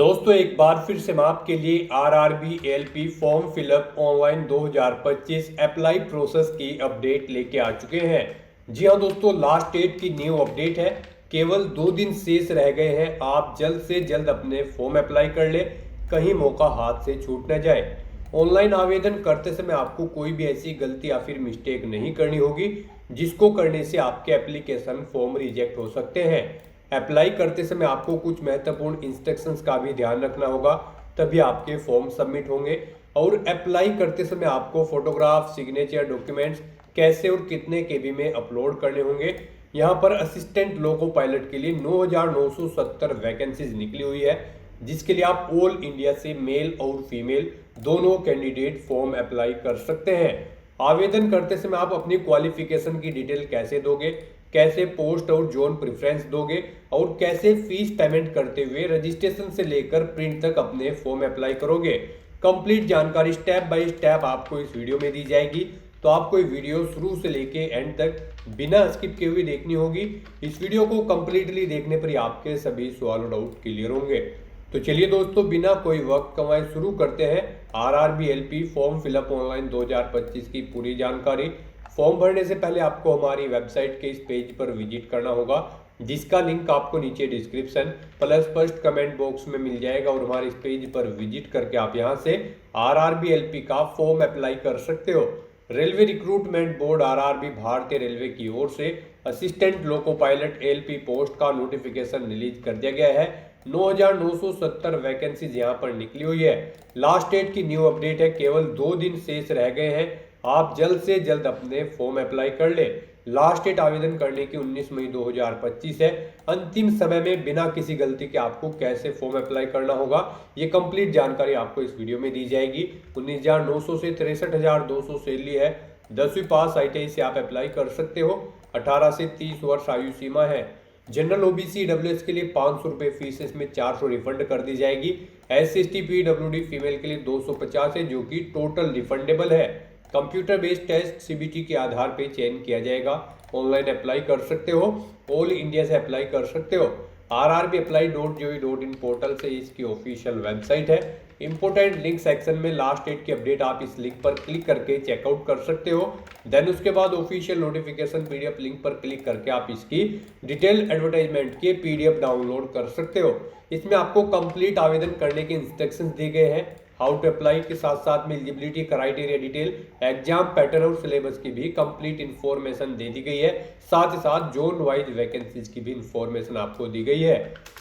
दोस्तों एक बार फिर से मैं आपके लिए RRB LP form fill up online 2025 apply process की अपडेट लेके आ चुके हैं। जी हाँ दोस्तों, लास्ट डेट की न्यू अपडेट है। केवल 2 दिन शेष रह गए हैं। आप जल्द से जल्द अपने फॉर्म अप्लाई कर ले, कहीं मौका हाथ से छूट न जाए। ऑनलाइन आवेदन करते समय आपको कोई भी ऐसी गलती या फिर मिस्टेक नहीं करनी होगी जिसको करने से आपके एप्लीकेशन फॉर्म रिजेक्ट हो सकते हैं। अप्लाई करते समय आपको कुछ महत्वपूर्ण इंस्ट्रक्शंस का भी ध्यान रखना होगा, तभी आपके फॉर्म सबमिट होंगे। और अप्लाई करते समय आपको फोटोग्राफ, सिग्नेचर, डॉक्यूमेंट्स कैसे और कितने केबी में अपलोड करने होंगे। यहाँ पर असिस्टेंट लोको पायलट के लिए 9,970 वैकेंसीज निकली हुई है, जिसके लिए आप ऑल इंडिया से मेल और फीमेल दोनों कैंडिडेट फॉर्म अप्लाई कर सकते हैं। आवेदन करते समय आप अपनी क्वालिफिकेशन की डिटेल कैसे दोगे, कैसे पोस्ट और जोन प्रेफरेंस दोगे और कैसे फीस पेमेंट करते हुए रजिस्ट्रेशन से लेकर प्रिंट तक अपने फॉर्म अप्लाई करोगे। कंप्लीट जानकारी स्टेप बाय स्टेप आपको इस वीडियो में दी जाएगी, तो आपको ये वीडियो शुरू से लेके एंड तक बिना स्किप किए हुए देखनी होगी। इस वीडियो को कंप्लीटली देखने पर ही आपके सभी सवाल और डाउट क्लियर होंगे। तो चलिए दोस्तों, बिना कोई वक्त कमाए शुरू करते हैं RRB LP form fill up online 2025 की पूरी जानकारी। फॉर्म भरने से पहले आपको हमारी वेबसाइट के इस पेज पर विजिट करना होगा, जिसका लिंक आपको नीचे description plus first comment box में मिल जाएगा। और हमारे इस पेज पर विजिट करके आप यहां से आरआरबी एलपी का फॉर्म अप्लाई कर सकते हो। रेलवे रिक्रूटमेंट बोर्ड आरआरबी भारतीय रेलवे की ओर से assistant loco pilot LP post का नोटिफिकेशन रिलीज कर दिया गया है। 9,970 वैकेंसीज यहाँ पर निकली हुई है। लास्ट डेट की न्यू अपडेट है, केवल 2 दिन शेष रह गए हैं। आप जल्द से जल्द अपने फॉर्म अप्लाई कर ले। लास्ट डेट आवेदन करने की 19 मई 2025 है। अंतिम समय में बिना किसी गलती के आपको कैसे फॉर्म अप्लाई करना होगा, ये कंप्लीट जानकारी आपको इस वीडियो में दी जाएगी। 19,900 से 63,200 सैलरी है। 10वीं पास ITI से आप अप्लाई कर सकते हो। 18 से 30 वर्ष आयु सीमा है। जनरल OBC WS के लिए 500 रुपये फीस है, इसमें 400 रिफंड कर दी जाएगी। SC/ST PWD फीमेल के लिए 250 है, जो कि टोटल रिफंडेबल है। कंप्यूटर बेस्ड टेस्ट CBT के आधार पे चयन किया जाएगा। ऑनलाइन अप्लाई कर सकते हो, ऑल इंडिया से अप्लाई कर सकते हो। rrbapply.gov.in पोर्टल से इसकी ऑफिशियल वेबसाइट है। इंपोर्टेंट लिंक सेक्शन में लास्ट डेट की अपडेट आप इस लिंक पर क्लिक करके चेकआउट कर सकते हो। देन उसके बाद ऑफिशियल नोटिफिकेशन PDF लिंक पर क्लिक करके आप इसकी डिटेल एडवर्टाइजमेंट के PDF डाउनलोड कर सकते हो। इसमें आपको कंप्लीट आवेदन करने के इंस्ट्रक्शंस दिए गए हैं। हाउ टू अप्लाई के साथ साथ में eligibility criteria detail, exam pattern और सिलेबस की भी कंप्लीट इन्फॉर्मेशन दे दी गई है। साथ ही साथ जोन वाइज वैकेंसीज की भी इन्फॉर्मेशन आपको दी गई है।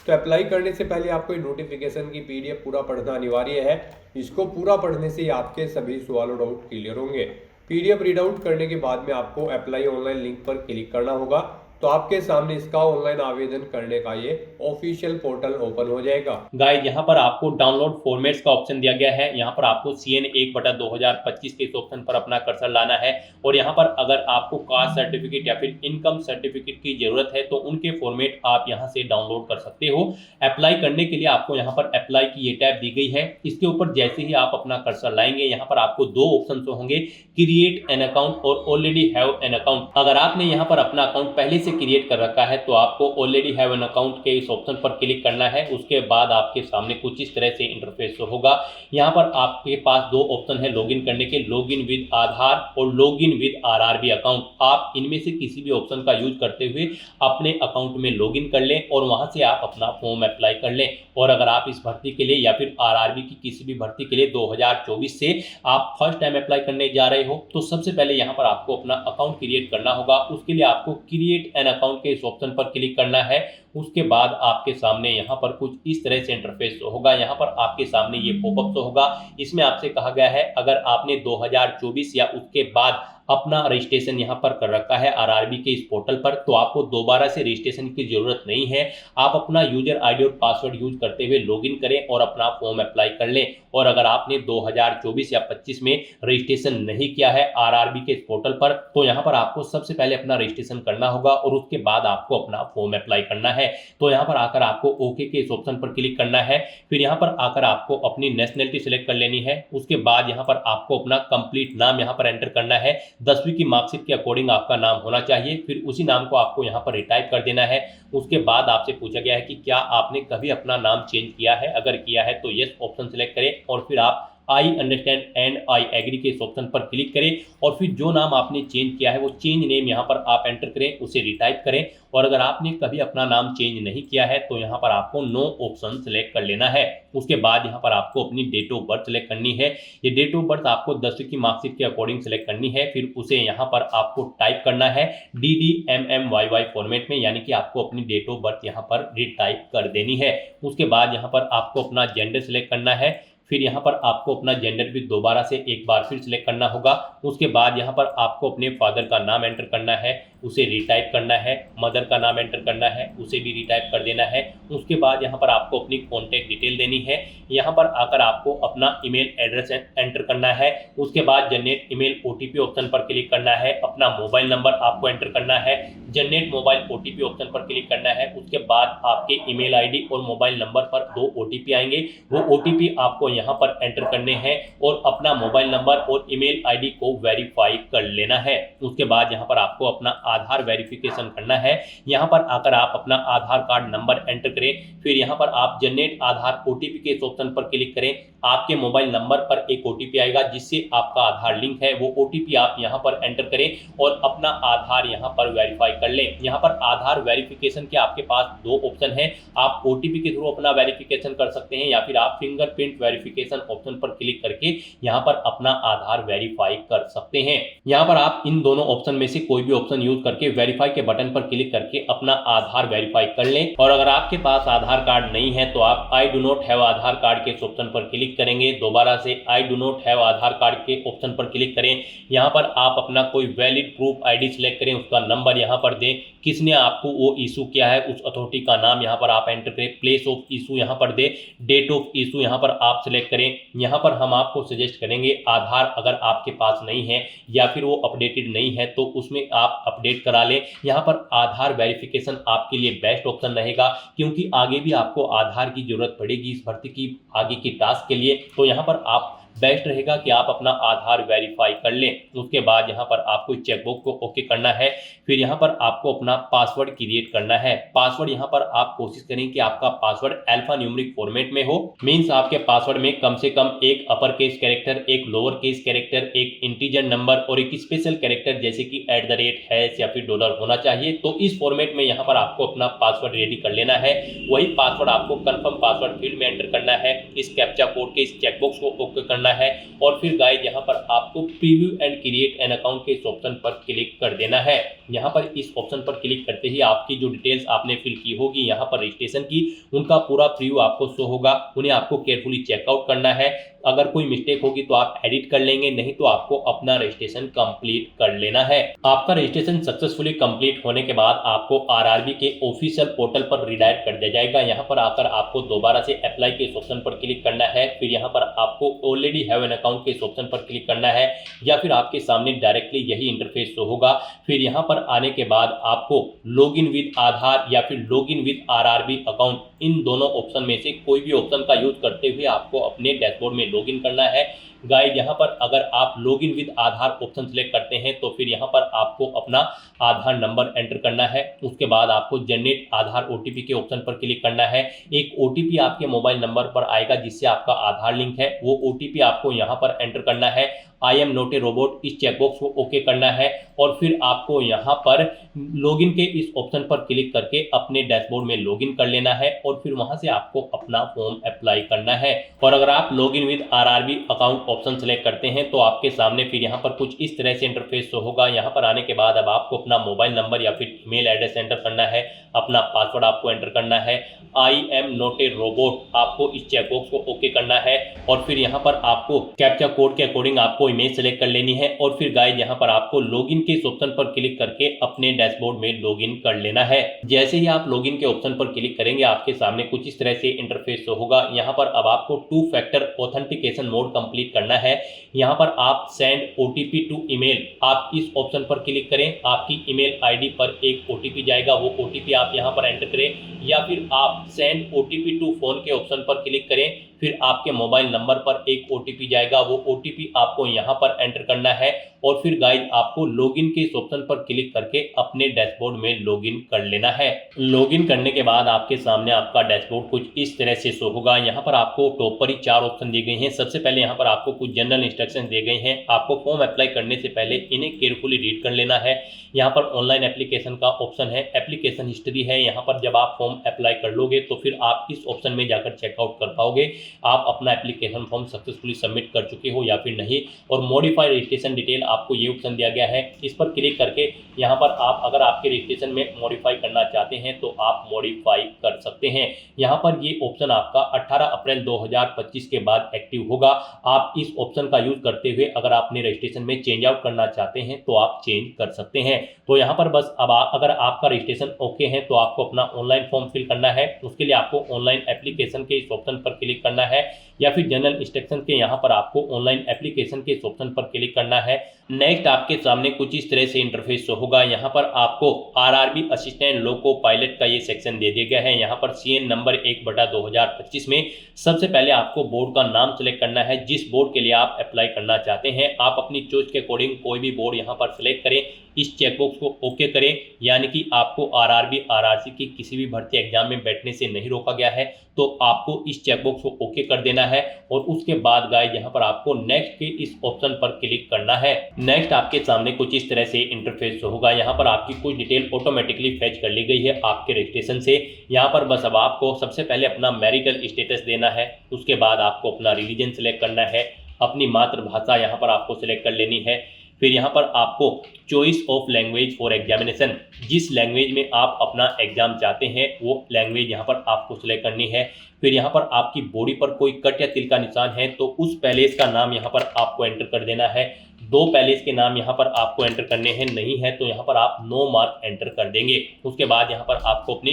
तो अप्लाई करने से पहले आपको नोटिफिकेशन की PDF पूरा पढ़ना अनिवार्य है। इसको पूरा पढ़ने से ही आपके सभी सवाल और डाउट क्लियर होंगे। PDF रीड आउट करने के बाद में आपको अप्लाई ऑनलाइन लिंक पर क्लिक करना होगा, तो आपके सामने इसका ऑनलाइन आवेदन करने का ये ऑफिशियल पोर्टल ओपन हो जाएगा। गाइस, यहाँ पर आपको डाउनलोड फॉर्मेट्स का ऑप्शन दिया गया है। यहाँ पर आपको CN 1/2025 के इस ऑप्शन पर अपना कर्सर लाना है। और यहाँ पर अगर आपको कास्ट सर्टिफिकेट या फिर इनकम सर्टिफिकेट की जरूरत है तो उनके फॉर्मेट आप यहाँ से डाउनलोड कर सकते हो। अप्लाई करने के लिए आपको यहाँ पर अप्लाई की ये टैब दी गई है। इसके ऊपर जैसे ही आप अपना कर्सर लाएंगे, यहाँ पर आपको 2 ऑप्शन होंगे, क्रिएट एन अकाउंट और ऑलरेडी हैव एन अकाउंट। अगर आपने यहाँ पर अपना अकाउंट पहले से क्रिएट कर रखा है तो आपको ऑलरेडी हैव एन अकाउंट के इस ऑप्शन पर क्लिक करना है। उसके बाद आपके सामने कुछ इस तरह से इंटरफेस होगा। यहाँ पर आपके पास 2 ऑप्शन है लॉगिन करने के, लॉगिन विद आधार और लॉगिन विद आरआरबी अकाउंट। आप इनमें से किसी भी ऑप्शन का यूज करते हुए अपने अकाउंट में लॉगिन कर लें और वहां से आप अपना फॉर्म अप्लाई कर लें। और अगर आप इस भर्ती के लिए या फिर आरआरबी की किसी भी भर्ती के लिए 2024 से आप फर्स्ट टाइम अप्लाई करने जा रहे हो, तो सबसे पहले यहाँ पर आपको अपना अकाउंट क्रिएट करना होगा। उसके लिए आपको क्रिएट एन अकाउंट के इस ऑप्शन पर क्लिक करना है। उसके बाद आपके सामने यहाँ पर कुछ इस तरह से इंटरफेस होगा। यहाँ पर आपके सामने ये पॉपअप होगा। इसमें आपसे कहा गया है अगर आपने 2024 या उसके बाद अपना रजिस्ट्रेशन यहाँ पर कर रखा है आरआरबी के इस पोर्टल पर, तो आपको दोबारा से रजिस्ट्रेशन की जरूरत नहीं है। आप अपना यूजर ID और पासवर्ड यूज करते हुए लॉगिन करें और अपना फॉर्म अप्लाई कर लें। और अगर आपने 2024 या 25 में रजिस्ट्रेशन नहीं किया है आरआरबी के इस पोर्टल पर, तो यहाँ पर आपको सबसे पहले अपना रजिस्ट्रेशन करना होगा और उसके बाद आपको अपना फॉर्म अप्लाई करना है। है। तो यहाँ पर आकर आपको ओके के इस ऑप्शन पर क्लिक करना है। फिर यहाँ पर आकर आपको अपनी नेशनलिटी सिलेक्ट कर लेनी है। उसके बाद यहाँ पर आपको अपना कंप्लीट नाम यहाँ पर एंटर करना है। 10वीं की मार्कशीट के अकॉर्डिंग आपका नाम होना चाहिए। फिर उसी नाम को आपको यहाँ पर रिटाइप कर देना है। उसके बाद आपसे पूछा गया है कि क्या आपने कभी अपना नाम चेंज किया है, अगर किया है तो यस ऑप्शन सिलेक्ट करें और फिर आप I understand and I agree के इस ऑप्शन पर क्लिक करें और फिर जो नाम आपने चेंज किया है वो चेंज नेम यहाँ पर आप एंटर करें, उसे रिटाइप करें। और अगर आपने कभी अपना नाम चेंज नहीं किया है तो यहाँ पर आपको नो ऑप्शन सिलेक्ट कर लेना है। उसके बाद यहाँ पर आपको अपनी डेट ऑफ बर्थ सिलेक्ट करनी है। ये डेट ऑफ बर्थ आपको 10वीं की मार्कशीट के अकॉर्डिंग सिलेक्ट करनी है। फिर उसे यहाँ पर आपको टाइप करना है DDMMYY फॉर्मेट में, यानी कि आपको अपनी डेट ऑफ बर्थ यहाँ पर रिटाइप कर देनी है। उसके बाद यहाँ पर आपको अपना जेंडर सिलेक्ट करना है। फिर यहाँ पर आपको अपना जेंडर भी दोबारा से एक बार फिर सिलेक्ट करना होगा। उसके बाद यहाँ पर आपको अपने फादर का नाम एंटर करना है, उसे रिटाइप करना है। मदर का नाम एंटर करना है, उसे भी रिटाइप कर देना है। उसके बाद यहाँ पर आपको अपनी कॉन्टैक्ट डिटेल देनी है। यहाँ पर आकर आपको अपना ईमेल एड्रेस एंटर करना है। उसके बाद जनरेट ईमेल OTP ऑप्शन पर क्लिक करना है। अपना मोबाइल नंबर आपको एंटर करना है। जनरेट मोबाइल OTP ऑप्शन पर क्लिक करना है। उसके बाद आपके ईमेल ID और मोबाइल नंबर पर 2 OTP आएंगे। वो OTP आपको यहाँ पर एंटर करने हैं और अपना मोबाइल नंबर और ईमेल ID को वेरीफाई कर लेना है। उसके बाद यहाँ पर आपको अपना आधार वेरिफिकेशन करना है। यहाँ पर आकर आप अपना आधार कार्ड नंबर एंटर करें। फिर यहाँ पर आप जनरेट आधार OTP के इस ऑप्शन पर क्लिक करें। आपके मोबाइल नंबर पर एक OTP आएगा जिससे आपका आधार लिंक है। वो OTP आप यहाँ पर एंटर करें और अपना आधार यहाँ पर वेरीफाई कर लें। यहाँ पर आधार वेरिफिकेशन के आपके पास 2 ऑप्शन हैं। आप OTP के थ्रू अपना वेरिफिकेशन कर सकते हैं या फिर आप फिंगरप्रिंट वेरिफिकेशन ऑप्शन पर क्लिक करके यहाँ पर अपना आधार वेरीफाई कर सकते हैं। यहाँ पर आप इन दोनों ऑप्शन में से कोई भी ऑप्शन यूज करके वेरीफाई के बटन पर क्लिक करके अपना आधार वेरीफाई कर लें। और अगर आपके पास आधार कार्ड नहीं है तो आप I do not have Aadhaar card के ऑप्शन पर क्लिक करेंगे। दोबारा से I do not have Aadhaar card के ऑप्शन पर क्लिक करें। यहाँ पर आप अपना कोई वैलिड प्रूफ ID सिलेक्ट करें, उसका नंबर यहाँ पर दें, किसने आपको वो इशू किया है उस अथॉरिटी का नाम यहाँ पर आप एंटर करें, प्लेस ऑफ इशू यहाँ पर दें, डेट ऑफ इशू यहाँ पर आप सिलेक्ट करें। यहाँ पर हम आपको सजेस्ट करेंगे आधार अगर आपके पास नहीं है या फिर वो अपडेटेड नहीं है तो उसमें आप अपडेट करा लें। यहाँ पर आधार वेरिफिकेशन आपके लिए बेस्ट ऑप्शन रहेगा क्योंकि आगे भी आपको आधार की जरूरत पड़ेगी इस भर्ती की आगे की टास्क के लिए। तो यहाँ पर आप बेस्ट रहेगा कि आप अपना आधार वेरीफाई कर लें। उसके बाद यहाँ पर आपको चेकबॉक्स को ओके करना है। फिर यहाँ पर आपको अपना पासवर्ड क्रिएट करना है। पासवर्ड यहाँ पर आप कोशिश करें कि आपका पासवर्ड अल्फा न्यूमेरिक फॉर्मेट में हो। मींस आपके पासवर्ड में कम से कम एक अपर केस कैरेक्टर, एक लोअर केस कैरेक्टर, एक इंटीजर नंबर और एक स्पेशल कैरेक्टर जैसे कि @ या फिर $, होना चाहिए। तो इस फॉर्मेट में यहाँ पर आपको अपना पासवर्ड रेडी कर लेना है। वही पासवर्ड आपको कंफर्म पासवर्ड फील्ड में एंटर करना है। इस कैप्चा कोड के इस चेकबॉक्स को ओके करना है और फिर गाइस यहाँ पर आपको preview and create an account के इस ऑप्शन पर क्लिक कर देना है। यहाँ पर इस ऑप्शन पर क्लिक करते ही आपकी जो डिटेल्स आपने फिल की होगी यहाँ पर रजिस्ट्रेशन की, उनका पूरा प्रीव्यू आपको शो होगा। उन्हें आपको केयरफुली चेकआउट करना है। अगर कोई मिस्टेक होगी तो आप एडिट कर लेंगे, नहीं तो आपको अपना रजिस्ट्रेशन कंप्लीट कर लेना है। आपका रजिस्ट्रेशन सक्सेसफुली कंप्लीट होने के बाद आपको RRB के ऑफिशियल पोर्टल पर रिडायरेक्ट कर दिया जाएगा। यहाँ पर आकर आपको दोबारा से अप्लाई के इस ऑप्शन पर क्लिक करना है। फिर यहाँ पर आपको ऑलरेडी हैव एन अकाउंट के इस ऑप्शन पर क्लिक करना है या फिर आपके सामने डायरेक्टली यही इंटरफेस शो होगा। फिर यहाँ पर आने के बाद आपको लॉगिन विद आधार या फिर लॉगिन विद RRB अकाउंट, इन दोनों ऑप्शन में से कोई भी ऑप्शन का यूज करते हुए आपको अपने डैशबोर्ड में लॉगिन करना है। गाइस यहाँ पर अगर आप login with Aadhaar option select करते हैं तो फिर यहाँ पर आपको अपना आधार नंबर एंटर करना है। उसके बाद आपको जनरेट आधार OTP के ऑप्शन पर क्लिक करना है। एक OTP आपके मोबाइल नंबर पर आएगा जिससे आपका आधार लिंक है। वो OTP आपको यहाँ पर एंटर करना है। I am not a robot इस चेकबॉक्स को ओके करना है और फिर आपको यहाँ पर लॉगिन के इस ऑप्शन पर क्लिक करके अपने डैशबोर्ड में लॉगिन कर लेना है और फिर वहां से आपको अपना फॉर्म अप्लाई करना है। और अगर आप login with RRB account option select करते हैं तो आपके सामने फिर यहाँ पर कुछ इस तरह से इंटरफेस शो होगा। यहाँ पर आने के बाद अब आपको अपना मोबाइल नंबर या फिर ईमेल एड्रेस एंटर करना है। अपना पासवर्ड आपको एंटर करना है। I am not a robot आपको इस चेकबॉक्स को ओके करना है और फिर यहाँ पर आपको कैप्चा कोड के अकॉर्डिंग आपको इमेज सेलेक्ट कर लेनी है और फिर गाइज यहाँ पर आपको लॉगिन के इस ऑप्शन पर क्लिक करके अपने डैशबोर्ड में लॉगिन कर लेना है। जैसे ही आप लॉगिन के ऑप्शन पर क्लिक करेंगे आपके सामने कुछ इस तरह से इंटरफेस होगा। यहाँ पर अब आपको 2 फैक्टर ऑथेंटिकेशन मोड कंप्लीट करना है। यहाँ पर आप सेंड ओटीपी टू ईमेल, आप इस ऑप्शन पर क्लिक करें। आपकी ईमेल आईडी पर एक ओटीपी जाएगा, वो ओटीपी आप यहाँ पर एंटर करें, या फिर आप सेंड ओटीपी टू फोन के ऑप्शन पर क्लिक करें। फिर आपके मोबाइल नंबर पर एक ओटीपी जाएगा, वो ओटीपी आपको यहाँ पर एंटर करना है और फिर गाइज आपको लॉगिन के इस ऑप्शन पर क्लिक करके अपने डैशबोर्ड में लॉगिन कर लेना है। लॉगिन करने के बाद आपके सामने आपका डैशबोर्ड कुछ इस तरह से शो होगा। यहाँ पर आपको टॉप पर ही 4 ऑप्शन दिए गए हैं। सबसे पहले यहाँ पर आपको कुछ जनरल इंस्ट्रक्शन दिए गए हैं। आपको फॉर्म अप्लाई करने से पहले इन्हें केयरफुली रीड कर लेना है। यहाँ पर ऑनलाइन एप्लीकेशन का ऑप्शन है, एप्लीकेशन हिस्ट्री है। यहाँ पर जब आप फॉर्म अप्लाई कर लोगे तो फिर आप इस ऑप्शन में जाकर चेकआउट कर पाओगे आप अपना एप्लीकेशन फॉर्म सक्सेसफुली सबमिट कर चुके हो या फिर नहीं। और मॉडिफाई रजिस्ट्रेशन डिटेल आपको ये ऑप्शन दिया गया है। इस पर क्लिक करके यहाँ पर आप अगर आपके रजिस्ट्रेशन में मॉडिफाई करना चाहते हैं तो आप मॉडिफाई कर सकते हैं। यहाँ पर ये ऑप्शन आपका 18 अप्रैल 2025 के बाद एक्टिव होगा। आप इस ऑप्शन का यूज करते हुए अगर आपने रजिस्ट्रेशन में चेंज आउट करना चाहते हैं तो आप चेंज कर सकते हैं। तो यहाँ पर बस अब अगर आपका रजिस्ट्रेशन ओके है तो आपको अपना ऑनलाइन फॉर्म फिल करना है। उसके लिए आपको ऑनलाइन एप्लीकेशन के इस ऑप्शन पर क्लिक करना है या फिर जनरल इंस्ट्रक्शन के यहाँ पर आपको ऑनलाइन एप्लीकेशन के इस ऑप्शन पर क्लिक करना है। नेक्स्ट आपके सामने कुछ इस तरह से इंटरफेस होगा। यहाँ पर आपको आरआरबी असिस्टेंट लोको पायलट का ये सेक्शन दे दिया गया है। यहाँ पर सीएन नंबर 1/2025 में सबसे पहले आपको बोर्ड का नाम सेलेक्ट करना है जिस बोर्ड के लिए आप अप्लाई करना चाहते हैं। आप अपनी चॉइस के अकॉर्डिंग कोई भी बोर्ड यहाँ पर सिलेक्ट करें। इस चेकबॉक्स को ओके करें, यानी कि आपको आरआरबी आरआरसी की किसी भी भर्ती एग्जाम में बैठने से नहीं रोका गया है, तो आपको इस चेकबॉक्स को ओके कर देना है। और उसके बाद गाइस यहाँ पर आपको नेक्स्ट के इस ऑप्शन पर क्लिक करना है। नेक्स्ट आपके सामने कुछ इस तरह से इंटरफेस होगा। यहाँ पर आपकी कुछ डिटेल ऑटोमेटिकली फेच कर ली गई है आपके रजिस्ट्रेशन से। यहाँ पर बस अब आपको सबसे पहले अपना मैरिटल स्टेटस देना है। उसके बाद आपको अपना रिलीजन सेलेक्ट करना है, अपनी मातृभाषा यहाँ पर आपको सिलेक्ट कर लेनी है। फिर यहाँ पर आपको choice of language for examination, जिस लैंग्वेज में आप अपना एग्जाम चाहते हैं वो लैंग्वेज यहाँ पर आपको सिलेक्ट करनी है। फिर यहाँ पर आपकी बॉडी पर कोई कट या तिल का निशान है तो उस पैलेस का नाम यहाँ पर आपको एंटर कर देना है। 2 पैलेस के नाम यहाँ पर आपको एंटर करने हैं, नहीं है तो यहाँ पर आप नो मार्क एंटर कर देंगे। उसके बाद यहाँ पर आपको अपनी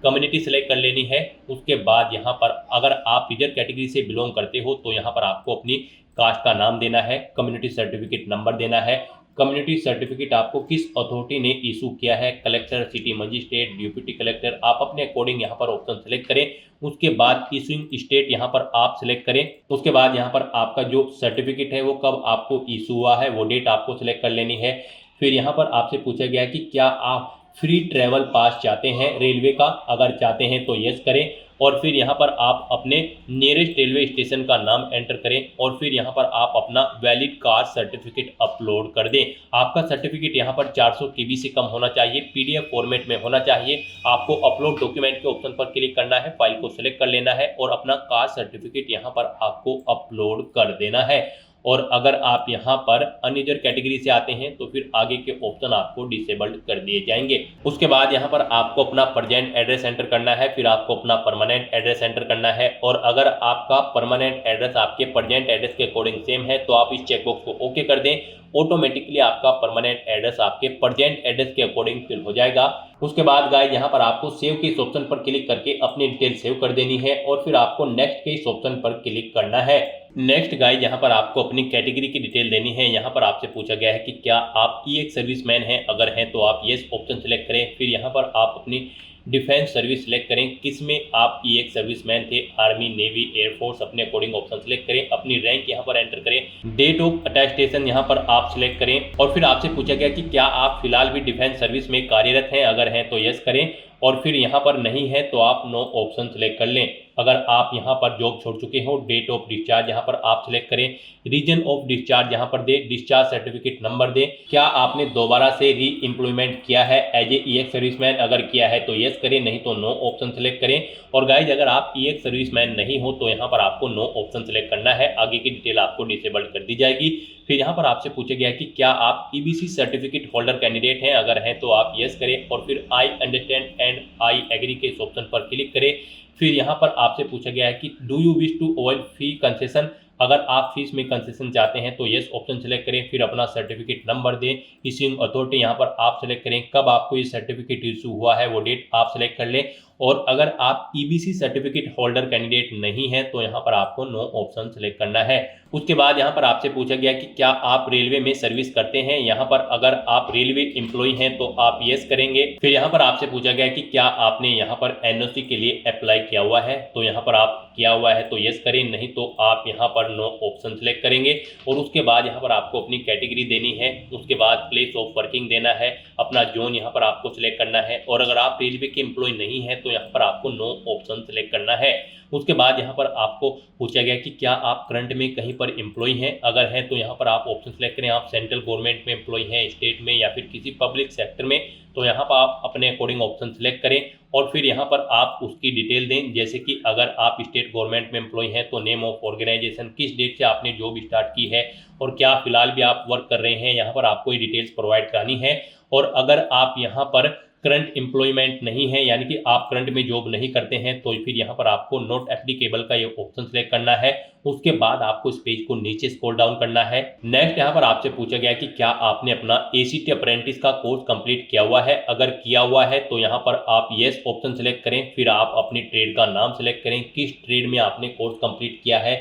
कम्युनिटी सेलेक्ट कर लेनी है। उसके बाद यहाँ पर अगर आप रिजर्व कैटेगरी से बिलोंग करते हो तो यहाँ पर आपको अपनी कास्ट का नाम देना है, कम्युनिटी सर्टिफिकेट नंबर देना है। कम्युनिटी सर्टिफिकेट आपको किस अथॉरिटी ने इशू किया है, collector, city magistrate, deputy collector, आप अपने अकॉर्डिंग यहाँ पर ऑप्शन सेलेक्ट करें। उसके बाद इशूइंग स्टेट यहाँ पर आप सिलेक्ट करें। उसके बाद यहाँ पर आपका जो सर्टिफिकेट है वो कब आपको इशू हुआ है वो डेट आपको सिलेक्ट कर लेनी है। फिर यहाँ पर आपसे पूछा गया कि क्या आप फ्री ट्रैवल पास चाहते हैं रेलवे का, अगर चाहते हैं तो यस करें। और फिर यहाँ पर आप अपने नियरेस्ट रेलवे स्टेशन का नाम एंटर करें और फिर यहाँ पर आप अपना वैलिड कास्ट सर्टिफिकेट अपलोड कर दें। आपका सर्टिफिकेट यहाँ पर 400 KB से कम होना चाहिए, PDF फॉर्मेट में होना चाहिए। आपको अपलोड डॉक्यूमेंट के ऑप्शन पर क्लिक करना है, फाइल को सिलेक्ट कर लेना है और अपना कास्ट सर्टिफिकेट यहाँ पर आपको अपलोड कर देना है। और अगर आप यहाँ पर अनरिजर्व कैटेगरी से आते हैं तो फिर आगे के ऑप्शन आपको डिसेबल्ड कर दिए जाएंगे। उसके बाद यहाँ पर आपको अपना प्रेजेंट एड्रेस एंटर करना है, फिर आपको अपना परमानेंट एड्रेस एंटर करना है। और अगर आपका परमानेंट एड्रेस आपके प्रेजेंट एड्रेस के अकॉर्डिंग सेम है तो आप इस चेकबॉक्स को ओके कर दें। ऑटोमेटिकली आपका परमानेंट एड्रेस आपके प्रेजेंट एड्रेस के अकॉर्डिंग फिल हो जाएगा। उसके बाद गाइस यहाँ पर आपको सेव के इस ऑप्शन पर क्लिक करके अपनी डिटेल सेव कर देनी है और फिर आपको नेक्स्ट के इस ऑप्शन पर क्लिक करना है। नेक्स्ट गाइस यहाँ पर आपको अपनी कैटेगरी की डिटेल देनी है। यहाँ पर आपसे पूछा गया है कि क्या आप EX सर्विसमैन हैं, अगर हैं तो आप यस ऑप्शन सेलेक्ट करें। फिर यहाँ पर आप अपनी डिफेंस सर्विस सिलेक्ट करें, किसमें आप EX सर्विसमैन थे, आर्मी, नेवी, एयरफोर्स, अपने अकॉर्डिंग ऑप्शन सेलेक्ट करें। अपनी रैंक यहाँ पर एंटर करें, डेट ऑफ अटेस्टेशन यहाँ पर आप सिलेक्ट करें। और फिर आपसे पूछा गया कि क्या आप फिलहाल भी डिफेंस सर्विस में कार्यरत हैं, अगर हैं तो यस करें और फिर यहाँ पर नहीं है तो आप नो ऑप्शन सेलेक्ट कर लें। अगर आप यहाँ पर जॉब छोड़ चुके हो, डेट ऑफ डिस्चार्ज यहाँ पर आप सिलेक्ट करें, रीजन ऑफ डिस्चार्ज यहाँ पर दे, डिस्चार्ज सर्टिफिकेट नंबर दे। क्या आपने दोबारा से री एम्प्लॉयमेंट किया है एज ए EX सर्विसमैन, अगर किया है तो यस करें, नहीं तो नो ऑप्शन सेलेक्ट करें। और गाइज अगर आप EX सर्विसमैन नहीं हो तो यहाँ पर आपको नो ऑप्शन सेलेक्ट करना है, आगे की डिटेल आपको डिसेबल्ड कर दी जाएगी। फिर यहाँ पर आपसे पूछा गया कि क्या आप EBC सर्टिफिकेट होल्डर कैंडिडेट हैं, अगर हैं तो आप यस करें और फिर I understand and I agree के इस ऑप्शन पर क्लिक करें। फिर यहाँ पर आपसे पूछा गया है कि do you wish to avoid fee concession, अगर आप फीस में कंसेशन चाहते हैं तो यस ऑप्शन सेलेक्ट करें, फिर अपना सर्टिफिकेट नंबर दें, इश्यूइंग अथॉरिटी यहाँ पर आप सेलेक्ट करें, कब आपको ये सर्टिफिकेट इशू हुआ है वो डेट आप सेलेक्ट कर लें। और अगर आप ईबीसी सर्टिफिकेट होल्डर कैंडिडेट नहीं है तो यहाँ पर आपको नो ऑप्शन सेलेक्ट करना है। उसके बाद यहाँ पर आपसे पूछा गया कि क्या आप रेलवे में सर्विस करते हैं। यहाँ पर अगर आप रेलवे एम्प्लॉय हैं तो आप यस करेंगे। फिर यहाँ पर आपसे पूछा गया कि क्या आपने यहाँ पर एनओसी के लिए अप्लाई किया हुआ है, तो यहाँ पर आप किया हुआ है तो यस करें, नहीं तो आप यहाँ पर नो ऑप्शन सेलेक्ट करेंगे। और उसके बाद यहाँ पर आपको अपनी कैटेगरी देनी है, उसके बाद प्लेस ऑफ वर्किंग देना है, अपना जोन यहाँ पर आपको सिलेक्ट करना है। और अगर आप रेलवे के एम्प्लॉय नहीं है तो यहाँ पर आपको नो ऑप्शन सेलेक्ट करना है। उसके बाद यहाँ पर आपको पूछा गया कि क्या आप करंट में कहीं पर एम्प्लॉय हैं, अगर हैं तो यहाँ पर आप ऑप्शन सेलेक्ट करें, आप सेंट्रल गवर्नमेंट में एम्प्लॉय हैं, स्टेट में या फिर किसी पब्लिक सेक्टर में, तो यहाँ पर आप अपने अकॉर्डिंग ऑप्शन सेलेक्ट करें। और फिर यहाँ पर आप उसकी डिटेल दें, जैसे कि अगर आप स्टेट गवर्नमेंट में एम्प्लॉय हैं तो नेम ऑफ ऑर्गेनाइजेशन, किस डेट से आपने जॉब स्टार्ट की है और क्या फिलहाल भी आप वर्क कर रहे हैं, यहाँ पर आपको ये डिटेल्स प्रोवाइड करानी है। और अगर आप यहाँ पर करंट एम्प्लॉयमेंट नहीं है, यानी कि आप करंट में जॉब नहीं करते हैं, तो फिर यहाँ पर आपको नॉट एप्लीकेबल का ये ऑप्शन सेलेक्ट करना है। उसके बाद आपको इस पेज को नीचे स्क्रॉल डाउन करना है। नेक्स्ट यहाँ पर आपसे पूछा गया कि क्या आपने अपना एसीटी अप्रेंटिस का कोर्स कंप्लीट किया हुआ है। अगर किया हुआ है तो यहाँ पर आप यस ऑप्शन सेलेक्ट करें, फिर आप अपनी ट्रेड का नाम सेलेक्ट करें, किस ट्रेड में आपने कोर्स कंप्लीट किया है,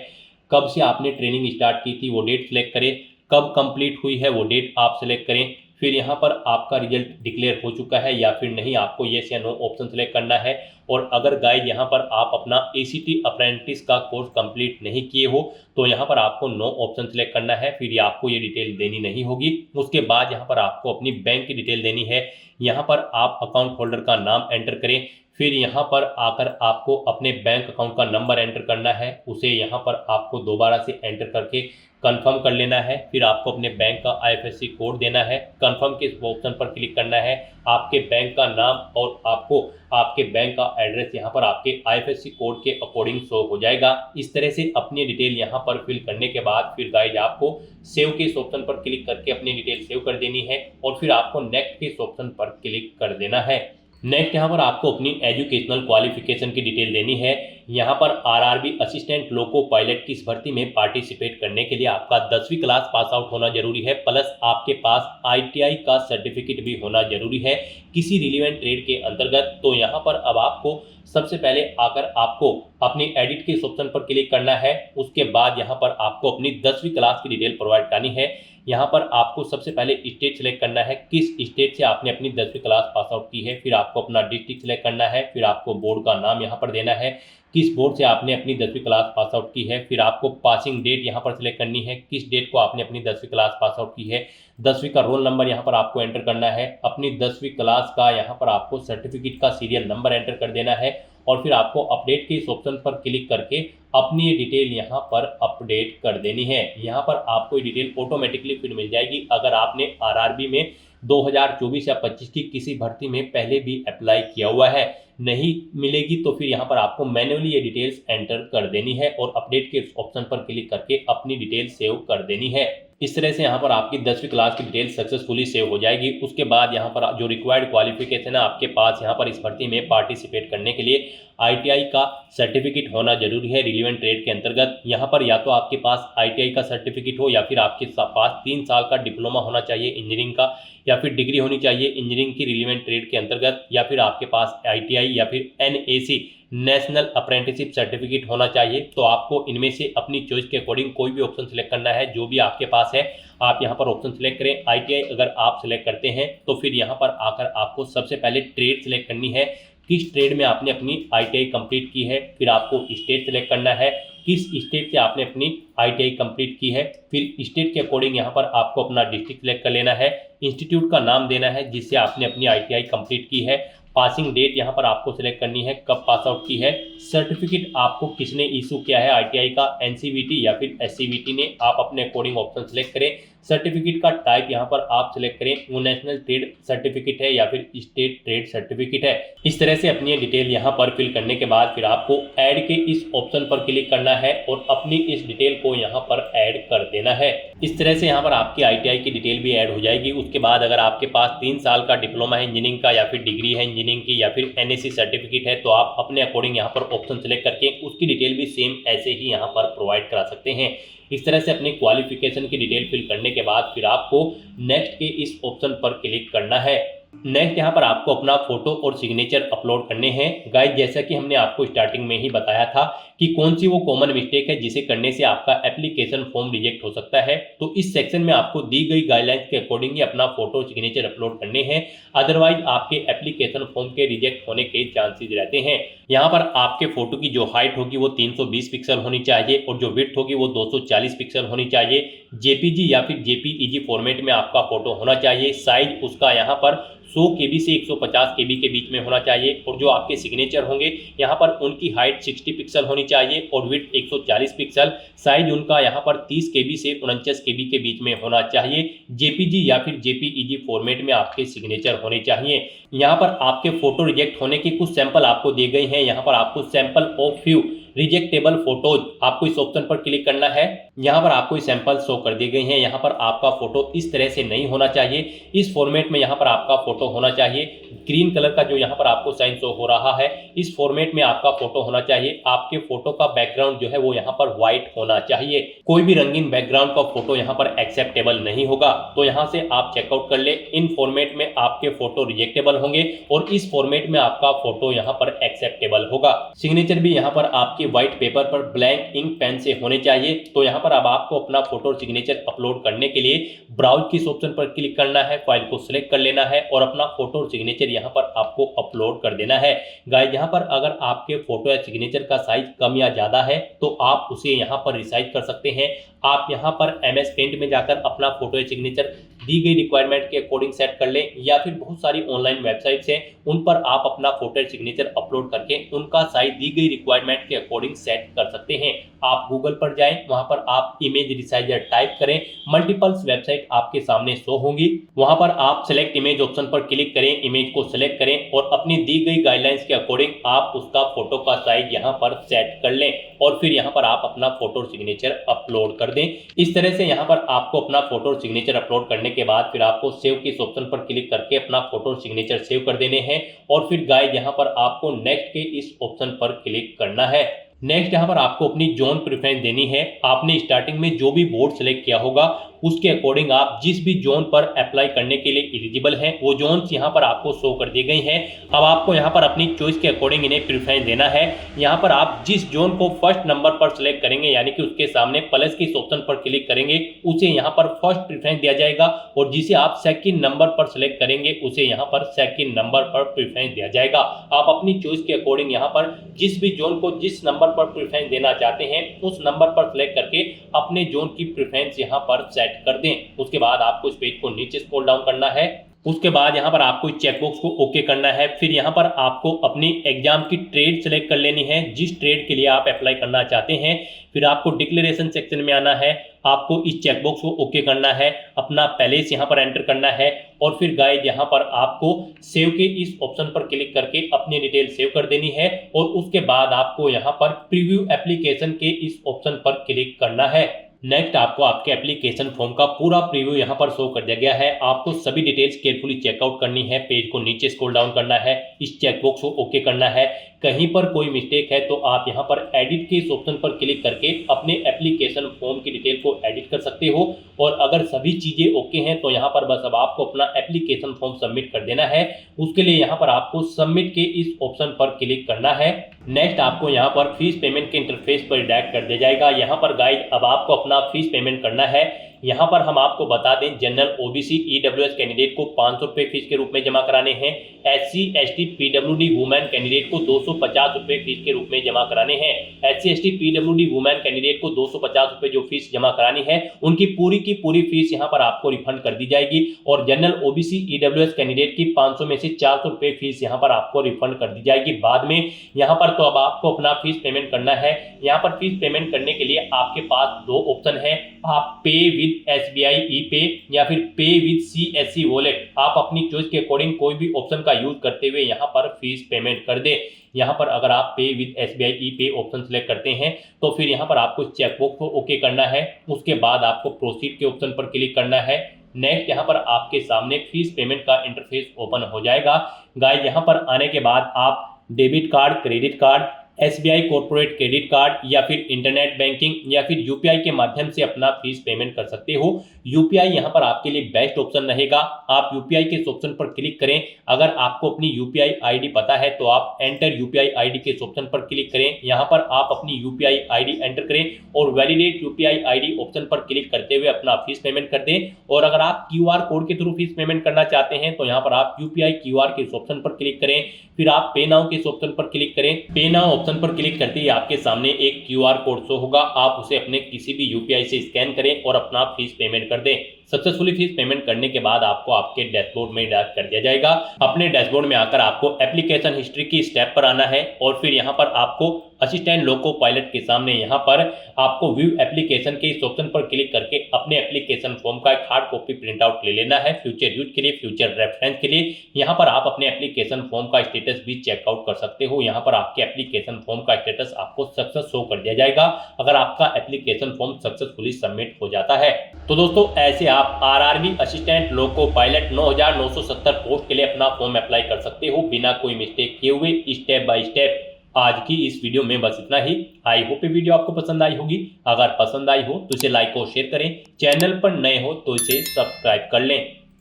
कब से आपने ट्रेनिंग स्टार्ट की थी वो डेट सेलेक्ट करें, कब कंप्लीट हुई है वो डेट आप सेलेक्ट करें। फिर यहाँ पर आपका रिजल्ट डिक्लेयर हो चुका है या फिर नहीं, आपको येस या नो ऑप्शन सेलेक्ट करना है। और अगर गाइज यहाँ पर आप अपना एसीटी अप्रेंटिस का कोर्स कंप्लीट नहीं किए हो तो यहाँ पर आपको नो ऑप्शन सेलेक्ट करना है, फिर आपको ये डिटेल देनी नहीं होगी। उसके बाद यहाँ पर आपको अपनी बैंक की डिटेल देनी है। यहाँ पर आप अकाउंट होल्डर का नाम एंटर करें, फिर यहाँ पर आकर आपको अपने बैंक अकाउंट का नंबर एंटर करना है, उसे यहाँ पर आपको दोबारा से एंटर करके कंफर्म कर लेना है। फिर आपको अपने बैंक का आईएफएससी कोड देना है, कंफर्म के ऑप्शन पर क्लिक करना है, आपके बैंक का नाम और आपको आपके बैंक का एड्रेस यहाँ पर आपके आईएफएससी कोड के अकॉर्डिंग शो हो जाएगा। इस तरह से अपनी डिटेल यहाँ पर फिल करने के बाद फिर गाइज आपको सेव के इस ऑप्शन पर क्लिक करके अपनी डिटेल सेव कर देनी है और फिर आपको नेक्स्ट के इस ऑप्शन पर क्लिक कर देना है। नेक्स्ट यहाँ पर आपको अपनी एजुकेशनल क्वालिफिकेशन की डिटेल देनी है। यहाँ पर आरआरबी असिस्टेंट लोको पायलट की इस भर्ती में पार्टिसिपेट करने के लिए आपका 10वीं क्लास पास आउट होना जरूरी है, प्लस आपके पास आईटीआई का सर्टिफिकेट भी होना जरूरी है किसी रिलेवेंट ट्रेड के अंतर्गत। तो यहाँ पर अब आपको सबसे पहले आकर आपको अपनी एडिट के इस ऑप्शन पर क्लिक करना है। उसके बाद यहाँ पर आपको अपनी 10वीं क्लास की डिटेल प्रोवाइड करनी है। यहाँ पर आपको सबसे पहले स्टेट सेलेक्ट करना है, किस स्टेट से आपने अपनी 10वीं क्लास पास आउट की है, फिर आपको अपना डिस्ट्रिक्ट सेलेक्ट करना है, फिर आपको बोर्ड का नाम यहाँ पर देना है, किस बोर्ड से आपने अपनी 10वीं क्लास पास आउट की है, फिर आपको पासिंग डेट यहाँ पर सिलेक्ट करनी है, किस डेट को आपने अपनी 10वीं क्लास पास आउट की है, 10वीं का रोल नंबर यहाँ पर आपको एंटर करना है, अपनी 10वीं क्लास का यहाँ पर आपको सर्टिफिकेट का सीरियल नंबर एंटर कर देना है और फिर आपको अपडेट के इस ऑप्शन पर क्लिक करके अपनी ये डिटेल यहाँ पर अपडेट कर देनी है। यहाँ पर आपको ये डिटेल ऑटोमेटिकली फिर मिल जाएगी। अगर आपने आरआरबी में 2024 या 25 की किसी भर्ती में पहले भी अप्लाई किया हुआ है, नहीं मिलेगी तो फिर यहाँ पर आपको मैन्युअली ये डिटेल्स एंटर कर देनी है और अपडेट के ऑप्शन पर क्लिक करके अपनी डिटेल सेव कर देनी है। इस तरह से यहाँ पर आपकी 10वीं क्लास की डिटेल सक्सेसफुली सेव हो जाएगी। उसके बाद यहाँ पर जो रिक्वायर्ड क्वालिफिकेशन है आपके पास यहाँ पर इस भर्ती में पार्टिसिपेट करने के लिए आईटीआई का सर्टिफिकेट होना जरूरी है रिलेवेंट ट्रेड के अंतर्गत। यहाँ पर या तो आपके पास आईटीआई का सर्टिफिकेट हो या फिर आपके पास 3 साल का डिप्लोमा होना चाहिए इंजीनियरिंग का, या फिर डिग्री होनी चाहिए इंजीनियरिंग की रिलेवेंट ट्रेड के अंतर्गत, या फिर आपके पास आईटीआई या फिर एनएसी नेशनल अप्रेंटिसशिप सर्टिफिकेट होना चाहिए। तो आपको इनमें से अपनी चॉइस के अकॉर्डिंग कोई भी ऑप्शन सेलेक्ट करना है, जो भी आपके पास है आप यहाँ पर ऑप्शन सेलेक्ट करें। आईटीआई अगर आप सेलेक्ट करते हैं तो फिर यहाँ पर आकर आपको सबसे पहले ट्रेड सेलेक्ट करनी है, किस ट्रेड में आपने अपनी आईटीआई कंप्लीट की है, फिर आपको स्टेट सेलेक्ट करना है, किस स्टेट से आपने अपनी आईटीआई कंप्लीट की है, फिर स्टेट के अकॉर्डिंग यहाँ पर आपको अपना डिस्ट्रिक्ट सेलेक्ट कर लेना है, इंस्टीट्यूट का नाम देना है जिससे आपने अपनी आईटीआई कंप्लीट की है, पासिंग डेट यहाँ पर आपको सिलेक्ट करनी है, कब पास आउट की है, सर्टिफिकेट आपको किसने इशू किया है आईटीआई का, एनसीवीटी या फिर एससीवीटी ने, आप अपने अकॉर्डिंग ऑप्शन सेलेक्ट करें। सर्टिफिकेट का टाइप यहाँ पर आप सिलेक्ट करें, वो नेशनल ट्रेड सर्टिफिकेट है या फिर स्टेट ट्रेड सर्टिफिकेट है। इस तरह से अपनी डिटेल यहाँ पर फिल करने के बाद फिर आपको ऐड के इस ऑप्शन पर क्लिक करना है और अपनी इस डिटेल को यहाँ पर ऐड कर देना है। इस तरह से यहाँ पर आपकी आईटीआई की डिटेल भी ऐड हो जाएगी। उसके बाद अगर आपके पास 3 साल का डिप्लोमा है इंजीनियरिंग का या फिर डिग्री है इंजीनियरिंग की या फिर एनएसी सर्टिफिकेट है तो आप अपने अकॉर्डिंग यहाँ पर ऑप्शन सेलेक्ट करके उसकी डिटेल भी सेम ऐसे ही यहाँ पर प्रोवाइड करा सकते हैं। इस तरह से अपनी क्वालिफिकेशन की डिटेल फिल करने के बाद फिर आपको नेक्स्ट के इस ऑप्शन पर क्लिक करना है। नेक्स्ट यहाँ पर आपको अपना फोटो और सिग्नेचर अपलोड करने हैं। गाइस, जैसा कि हमने आपको स्टार्टिंग में ही बताया था कि कौन सी वो कॉमन मिस्टेक है जिसे करने से आपका एप्लीकेशन फॉर्म रिजेक्ट हो सकता है, तो इस सेक्शन में आपको दी गई गाइडलाइंस के अकॉर्डिंग ही अपना फोटो और सिग्नेचर अपलोड करने हैं, अदरवाइज आपके एप्लीकेशन फॉर्म के रिजेक्ट होने के चांसेस रहते हैं। यहाँ पर आपके फोटो की जो हाइट होगी वो 320 पिक्सल होनी चाहिए और जो विड्थ होगी वो 240 पिक्सल होनी चाहिए। जेपीजी या फिर जेपीईजी फॉर्मेट में आपका फोटो होना चाहिए। साइज उसका यहाँ पर 100 KB से 150 KB के बीच में होना चाहिए और जो आपके सिग्नेचर होंगे यहाँ पर उनकी हाइट 60 पिक्सल होनी चाहिए और विड्थ 140 पिक्सल। साइज उनका यहाँ पर 30 KB से 49 KB के बीच में होना चाहिए। जेपीजी या फिर जेपीईजी फॉर्मेट में आपके सिग्नेचर होने चाहिए। यहाँ पर आपके फोटो रिजेक्ट होने के कुछ सैंपल आपको दिए गए हैं। यहाँ पर आपको सैंपल ऑफ फ्यू रिजेक्टेबल फोटोज, आपको इस ऑप्शन पर क्लिक करना है। यहाँ पर आपको सैंपल शो कर दिए गए हैं। यहाँ पर आपका फोटो इस तरह से नहीं होना चाहिए, इस फॉर्मेट में यहाँ पर आपका फोटो होना चाहिए। ग्रीन कलर का जो यहाँ पर आपको साइन शो हो रहा है, इस फॉर्मेट में आपका फोटो होना चाहिए। आपके फोटो का बैकग्राउंड जो है वो यहाँ पर व्हाइट होना चाहिए। कोई भी रंगीन बैकग्राउंड का फोटो यहाँ पर एक्सेप्टेबल नहीं होगा, तो यहाँ से आप चेकआउट कर ले। इन फॉर्मेट में आपके फोटो रिजेक्टेबल होंगे और इस फॉर्मेट में आपका फोटो यहाँ पर एक्सेप्टेबल होगा। सिग्नेचर भी यहाँ पर आपके व्हाइट पेपर पर ब्लैंक इंक पेन से होने चाहिए। तो यहाँ पर अब आपको अपना फोटो और सिग्नेचर अपलोड करने के लिए ब्राउज की इस ऑप्शन पर क्लिक करना है, फाइल को सिलेक्ट कर लेना है और अपना फोटो और सिग्नेचर यहाँ पर आपको अपलोड कर देना है। गाइस, यहाँ पर अगर आपके फोटो या सिग्नेचर का साइज कम या ज्यादा है तो आप उसे यहाँ पर रिसाइज कर सकते हैं। आप यहाँ पर MS पेंट में जाकर अपना फोटो या सिग्नेचर दी गई रिक्वायरमेंट के अकॉर्डिंग सेट कर लें, या फिर बहुत सारी ऑनलाइन वेबसाइट्स हैं उन पर आप अपना फोटो या सिग्नेचर अपलोड करके उनका साइज दी गई रिक्वायरमेंट के अकॉर्डिंग सेट कर सकते हैं। आप गूगल पर जाएं, वहां पर आप इमेज रिसाइजर टाइप करें, मल्टीपल्स वेबसाइट आपके सामने शो होंगी। वहां पर आप सिलेक्ट इमेज ऑप्शन पर क्लिक करें, इमेज को सिलेक्ट करें और अपनी दी गई गाइडलाइंस के अकॉर्डिंग आप उसका फोटो का साइज यहाँ पर सेट कर लें और फिर यहाँ पर आप अपना फोटो और सिग्नेचर अपलोड कर दें। इस तरह से यहाँ पर आपको अपना फोटो और सिग्नेचर अपलोड करने के बाद फिर आपको सेव के इस ऑप्शन पर क्लिक करके अपना फोटो और सिग्नेचर सेव कर देने हैं और फिर गाइस यहाँ पर आपको नेक्स्ट के इस ऑप्शन पर क्लिक करना है। नेक्स्ट यहाँ पर आपको अपनी जोन प्रेफरेंस देनी है। आपने स्टार्टिंग में जो भी बोर्ड सेलेक्ट किया होगा उसके अकॉर्डिंग आप जिस भी जोन पर अप्लाई करने के लिए एलिजिबल हैं वो जोन्स यहाँ पर आपको शो कर दी गई हैं। अब आपको यहाँ पर अपनी चॉइस के अकॉर्डिंग इन्हें प्रेफरेंस देना है। यहाँ पर आप जिस जोन को फर्स्ट नंबर पर सिलेक्ट करेंगे, यानी कि उसके सामने प्लस के इस ऑप्शन पर क्लिक करेंगे, उसे यहाँ पर फर्स्ट प्रेफरेंस दिया जाएगा और जिसे आप सेकंड नंबर पर सिलेक्ट करेंगे उसे यहाँ पर सेकंड नंबर पर प्रेफरेंस दिया जाएगा। आप अपनी चॉइस के अकॉर्डिंग यहाँ पर जिस भी जोन को जिस नंबर पर प्रेफरेंस देना चाहते हैं उस नंबर पर सिलेक्ट करके अपने जोन की प्रेफरेंस यहाँ पर सेट कर दें। उसके बाद आपको इस पेज को नीचे स्क्रॉल डाउन करना है। उसके बाद यहाँ पर आपको इस चेकबॉक्स को ओके करना है। फिर यहाँ पर आपको अपनी एग्जाम की ट्रेड सेलेक्ट कर लेनी है, जिस ट्रेड के लिए आप अप्लाई करना चाहते हैं। फिर आपको डिक्लेरेशन सेक्शन में आना है, आपको इस चेकबॉक्स को ओके करना है, अपना पैलेस यहाँ पर एंटर करना है और फिर गाइस यहाँ पर आपको सेव के इस ऑप्शन पर क्लिक करके अपनी डिटेल सेव कर देनी है और उसके बाद आपको यहाँ पर प्रीव्यू एप्लीकेशन के इस ऑप्शन पर क्लिक करना है। नेक्स्ट आपको आपके एप्लीकेशन फॉर्म का पूरा प्रीव्यू यहाँ पर शो कर दिया गया है। आपको सभी डिटेल्स केयरफुली चेकआउट करनी है, पेज को नीचे स्क्रॉल डाउन करना है, इस चेकबॉक्स को ओके करना है। कहीं पर कोई मिस्टेक है तो आप यहाँ पर एडिट के इस ऑप्शन पर क्लिक करके अपने एप्लीकेशन फॉर्म की डिटेल को एडिट कर सकते हो और अगर सभी चीजें ओके हैं तो यहाँ पर बस अब आपको अपना एप्लीकेशन फॉर्म सबमिट कर देना है। उसके लिए यहाँ पर आपको सबमिट के इस ऑप्शन पर क्लिक करना है। नेक्स्ट आपको यहाँ पर फीस पेमेंट के इंटरफेस पर डायरेक्ट कर दिया जाएगा। यहाँ पर गाइड अब आपको अपना फीस पेमेंट करना है। यहाँ पर हम आपको बता दें, जनरल OBC EWS कैंडिडेट को 500 रुपये फीस के रूप में जमा कराने हैं। SC ST PWD women candidate को 250 रुपये फीस के रूप में जमा कराने हैं। SC ST PWD women candidate को 250 रुपये जो फीस जमा करानी है उनकी पूरी की पूरी फीस यहाँ पर आपको रिफंड कर दी जाएगी और जनरल OBC EWS कैंडिडेट की 500 में से 400 रुपये फीस यहाँ पर आपको रिफंड कर दी जाएगी बाद में। यहाँ पर तो अब आपको अपना फीस पेमेंट करना है। यहाँ पर फीस पेमेंट करने के लिए आपके पास दो ऑप्शन है, आप पे विद SBI ePay या फिर पे विद CSC वॉलेट। आप अपनी चॉइस के अकॉर्डिंग कोई भी ऑप्शन का यूज करते हुए यहाँ पर फीस पेमेंट कर दे। यहाँ पर अगर आप पे with SBI ePay option select करते हैं तो फिर यहाँ पर आपको चेकबॉक्स को ओके करना है। उसके बाद आपको प्रोसीड के ऑप्शन पर क्लिक करना है। नेक्स्ट यहाँ पर आपके सामने फीस पेमेंट का इंटरफेस ओपन हो जाएगा। गाइस, यहाँ पर आने के बाद आप debit card, credit card, SBI corporate credit card या फिर इंटरनेट बैंकिंग या फिर यूपीआई के माध्यम से अपना फीस पेमेंट कर सकते हो। यूपीआई यहाँ पर आपके लिए बेस्ट ऑप्शन रहेगा। आप यूपीआई के इस ऑप्शन पर क्लिक करें। अगर आपको अपनी यूपीआई आईडी पता है तो आप एंटर यूपीआई आईडी के इस ऑप्शन पर क्लिक करें। यहाँ पर आप अपनी यूपीआई आईडी एंटर करें और वैलिडेट यूपीआई आईडी ऑप्शन पर क्लिक करते हुए अपना फीस पेमेंट कर दें। और अगर आप क्यूआर कोड के थ्रू फीस पेमेंट करना चाहते हैं तो यहाँ पर आप यूपीआई क्यूआर के इस ऑप्शन पर क्लिक करें। फिर आप पे नाउ के इस ऑप्शन पर क्लिक करें। पे नाउ ऑप्शन पर क्लिक करते ही आपके सामने एक क्यूआर कोड शो होगा। आप उसे अपने किसी भी यूपीआई से स्कैन करें और अपना फीस पेमेंट कर दें। सक्सेसफुली फीस पेमेंट करने के बाद आपको आपके डैशबोर्ड में डायरेक्ट कर दिया जाएगा। अपने डैशबोर्ड में आकर आपको एप्लीकेशन हिस्ट्री की स्टेप पर आना है और फिर यहाँ पर आपको असिस्टेंट लोको पायलट के सामने यहाँ पर आपको व्यू एप्लीकेशन के इस ऑप्शन पर क्लिक करके अपने एप्लीकेशन फॉर्म का एक हार्ड कॉपी प्रिंट आउट ले लेना है फ्यूचर यूज के लिए, फ्यूचर रेफरेंस के लिए। यहाँ पर आप अपने एप्लीकेशन फॉर्म का स्टेटस भी चेकआउट कर सकते हो। यहाँ पर आपके एप्लीकेशन फॉर्म का स्टेटस आपको सक्सेस शो कर दिया जाएगा अगर आपका एप्लीकेशन फॉर्म सक्सेसफुली सबमिट हो जाता है। तो दोस्तों ऐसे आप RRB assistant loco pilot 9970 post के लिए अपना फॉर्म अप्लाई कर सकते हो बिना कोई मिस्टेक किए हुए, स्टेप बाय स्टेप। आज की इस वीडियो में बस इतना ही। आई होप ये वीडियो आपको पसंद आई होगी। अगर पसंद आई हो तो इसे लाइक और शेयर करें। चैनल पर नए हो तो इसे सब्सक्राइब कर लें।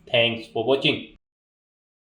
Thanks for watching.